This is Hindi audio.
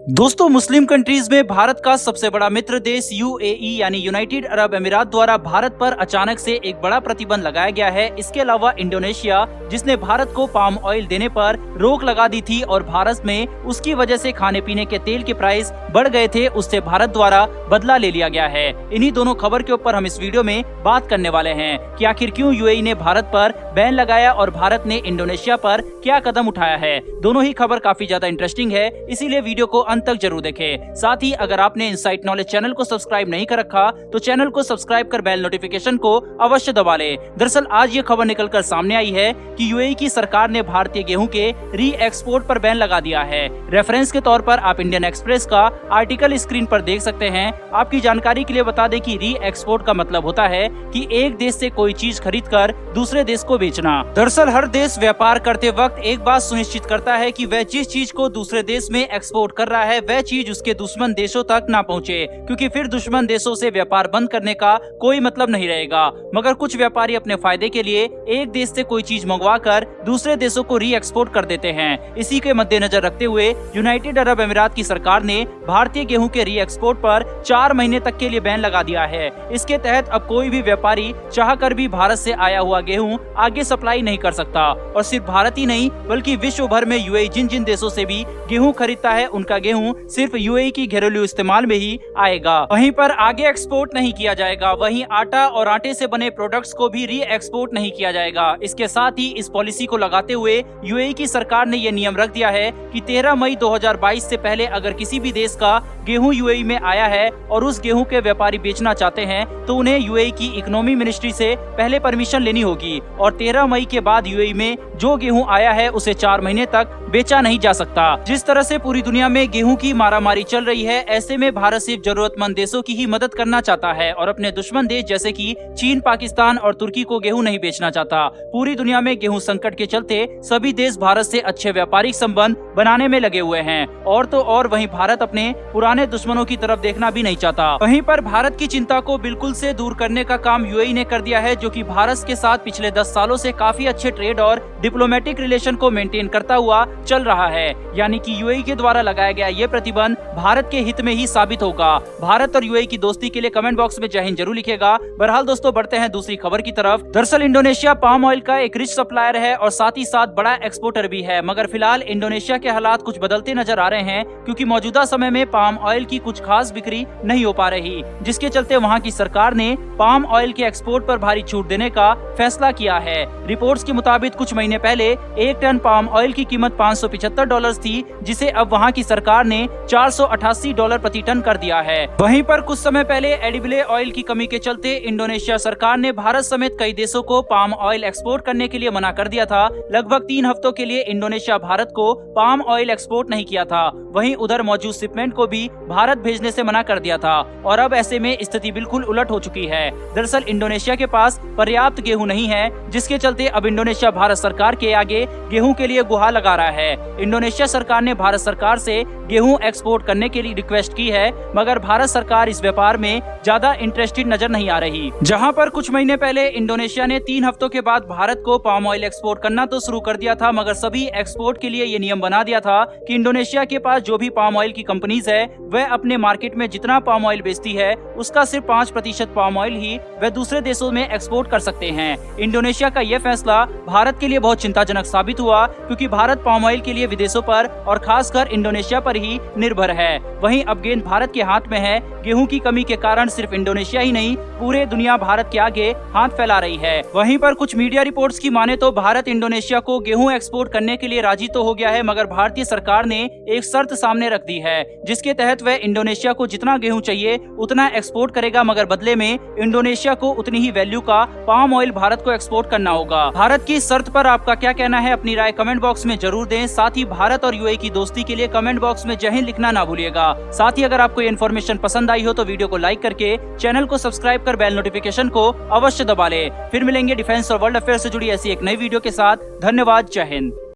दोस्तों, मुस्लिम कंट्रीज में भारत का सबसे बड़ा मित्र देश यूएई यानी यूनाइटेड अरब अमीरात द्वारा भारत पर अचानक से एक बड़ा प्रतिबंध लगाया गया है। इसके अलावा इंडोनेशिया, जिसने भारत को पाम ऑयल देने पर रोक लगा दी थी और भारत में उसकी वजह से खाने पीने के तेल के प्राइस बढ़ गए थे, उससे भारत द्वारा बदला ले लिया गया है। इन्हीं दोनों खबर के ऊपर हम इस वीडियो में बात करने वाले हैं कि आखिर क्यों यूएई ने भारत पर बैन लगाया और भारत ने इंडोनेशिया पर क्या कदम उठाया है। दोनों ही खबर काफी ज्यादा इंटरेस्टिंग है, इसीलिए वीडियो को अंत तक जरूर देखें। साथ ही अगर आपने इनसाइट नॉलेज चैनल को सब्सक्राइब नहीं कर रखा तो चैनल को सब्सक्राइब कर बेल नोटिफिकेशन को अवश्य दबा ले। दरअसल आज ये खबर निकलकर सामने आई है कि यूएई की सरकार ने भारतीय गेहूं के री एक्सपोर्ट पर बैन लगा दिया है। रेफरेंस के तौर पर आप इंडियन एक्सप्रेस का आर्टिकल स्क्रीन पर देख सकते हैं। आपकी जानकारी के लिए बता दें कि री एक्सपोर्ट का मतलब होता है कि एक देश से कोई चीज खरीद कर दूसरे देश को बेचना। दरअसल हर देश व्यापार करते वक्त एक बात सुनिश्चित करता है कि वह जिस चीज को दूसरे देश में एक्सपोर्ट कर रहा है वह चीज उसके दुश्मन देशों तक ना पहुंचे, क्योंकि फिर दुश्मन देशों से व्यापार बंद करने का कोई मतलब नहीं रहेगा। मगर कुछ व्यापारी अपने फायदे के लिए एक देश से कोई चीज मंगवा कर दूसरे देशों को री एक्सपोर्ट कर देते हैं। इसी के मद्देनजर रखते हुए यूनाइटेड अरब अमीरात की सरकार ने भारतीय गेहूं के री एक्सपोर्ट पर 4 महीने तक के लिए बैन लगा दिया है। इसके तहत अब कोई भी व्यापारी चाह कर भी भारत से आया हुआ गेहूं आगे सप्लाई नहीं कर सकता। और सिर्फ भारत ही नहीं बल्कि विश्व भर में यूएई जिन जिन देशों से भी गेहूं खरीदता है उनका गेहूं सिर्फ यूएई की घरेलू इस्तेमाल में ही आएगा। वहीं पर आगे एक्सपोर्ट नहीं किया जाएगा। वहीं आटा और आटे से बने प्रोडक्ट्स को भी री एक्सपोर्ट नहीं किया जाएगा। इसके साथ ही इस पॉलिसी को लगाते हुए यूएई की सरकार ने यह नियम रख दिया है कि 13 मई 2022 से पहले अगर किसी भी देश का गेहूं यूएई में आया है और उस गेहूं के व्यापारी बेचना चाहते हैं तो उन्हें यूएई की इकोनॉमी मिनिस्ट्री से पहले परमिशन लेनी होगी। और 13 मई के बाद यूएई में जो गेहूं आया है उसे 4 महीने तक बेचा नहीं जा सकता। जिस तरह से पूरी दुनिया में गेहूं की मारामारी चल रही है, ऐसे में भारत सिर्फ जरूरतमंद देशों की ही मदद करना चाहता है और अपने दुश्मन देश जैसे कि चीन, पाकिस्तान और तुर्की को गेहूं नहीं बेचना चाहता। पूरी दुनिया में गेहूं संकट के चलते सभी देश भारत से अच्छे व्यापारिक संबंध बनाने में लगे हुए हैं। और तो और वहीं भारत अपने पुराने दुश्मनों की तरफ देखना भी नहीं चाहता। वहीं पर भारत की चिंता को बिल्कुल से दूर करने का काम यूएई ने कर दिया है, जो कि भारत के साथ पिछले 10 सालों से काफी अच्छे ट्रेड और डिप्लोमेटिक रिलेशन को मेंटेन करता हुआ चल रहा है। यानी कि यूएई के द्वारा लगाया गया ये प्रतिबंध भारत के हित में ही साबित होगा। भारत और यूएई की दोस्ती के लिए कमेंट बॉक्स में जय हिंद जरूर लिखेगा। बहरहाल दोस्तों, बढ़ते हैं दूसरी खबर की तरफ। दरअसल इंडोनेशिया पाम ऑयल का एक रिच सप्लायर है और साथ ही साथ बड़ा एक्सपोर्टर भी है। मगर फिलहाल इंडोनेशिया के हालात कुछ बदलते नजर आ रहे हैं, क्योंकि मौजूदा समय में पाम ऑयल की कुछ खास बिक्री नहीं हो पा रही, जिसके चलते वहां की सरकार ने पाम ऑयल के एक्सपोर्ट पर भारी छूट देने का फैसला किया है। रिपोर्ट्स के मुताबिक कुछ महीने पहले एक टन पाम ऑयल की कीमत $575 थी, जिसे अब वहां की सरकार ने $488 प्रति टन कर दिया है। वहीं पर कुछ समय पहले एडिबल ऑयल की कमी के चलते इंडोनेशिया सरकार ने भारत समेत कई देशों को पाम ऑयल एक्सपोर्ट करने के लिए मना कर दिया था। लगभग 3 हफ्तों के लिए इंडोनेशिया भारत को पाम ऑयल एक्सपोर्ट नहीं किया था। वहीं उधर मौजूद शिपमेंट को भी भारत भेजने से मना कर दिया था। और अब ऐसे में स्थिति बिल्कुल उलट हो चुकी है। दरअसल इंडोनेशिया के पास पर्याप्त गेहूं नहीं है, जिसके चलते अब इंडोनेशिया भारत सरकार के आगे गेहूं के लिए गुहार लगा रहा है। इंडोनेशिया सरकार ने भारत सरकार से गेहूं एक्सपोर्ट करने के लिए रिक्वेस्ट की है, मगर भारत सरकार इस व्यापार में ज्यादा इंटरेस्टेड नजर नहीं आ रही। जहां पर कुछ महीने पहले इंडोनेशिया ने 3 हफ्तों के बाद भारत को पाम ऑयल एक्सपोर्ट करना तो शुरू कर दिया था, मगर सभी एक्सपोर्ट के लिए ये नियम बना दिया था कि इंडोनेशिया के पास जो भी पाम ऑयल की कंपनीज है वह अपने मार्केट में जितना पाम ऑयल बेचती है उसका सिर्फ 5% पाम ऑयल ही वह दूसरे देशों में एक्सपोर्ट कर सकते हैं। इंडोनेशिया का यह फैसला भारत के लिए बहुत चिंताजनक साबित हुआ, क्योंकि भारत पाम ऑयल के लिए विदेशों पर और खासकर इंडोनेशिया पर ही निर्भर है। वहीं अब गेंद भारत के हाथ में है। गेहूं की कमी के कारण सिर्फ इंडोनेशिया ही नहीं पूरे दुनिया भारत के आगे हाथ फैला रही है। वहीं पर कुछ मीडिया रिपोर्ट्स की माने तो भारत इंडोनेशिया को गेहूं एक्सपोर्ट करने के लिए राजी तो हो गया है, मगर भारतीय सरकार ने एक शर्त सामने रख दी है, जिसके तहत वह इंडोनेशिया को जितना गेहूं चाहिए उतना एक्सपोर्ट करेगा, मगर बदले में इंडोनेशिया को उतनी ही वैल्यू का पाम ऑयल भारत को एक्सपोर्ट करना होगा। भारत की इस शर्त पर आपका क्या कहना है, अपनी राय कमेंट बॉक्स में जरूर दें। साथ ही भारत और यूएई की दोस्ती के लिए कमेंट बॉक्स में जय हिंद लिखना ना भूलिएगा। साथ ही अगर आपको ये इन्फॉर्मेशन पसंद आई हो तो वीडियो को लाइक करके चैनल को सब्सक्राइब कर बेल नोटिफिकेशन को अवश्य दबा ले। फिर मिलेंगे डिफेंस और वर्ल्ड अफेयर से जुड़ी ऐसी एक नई वीडियो के साथ। धन्यवाद, जय हिंद।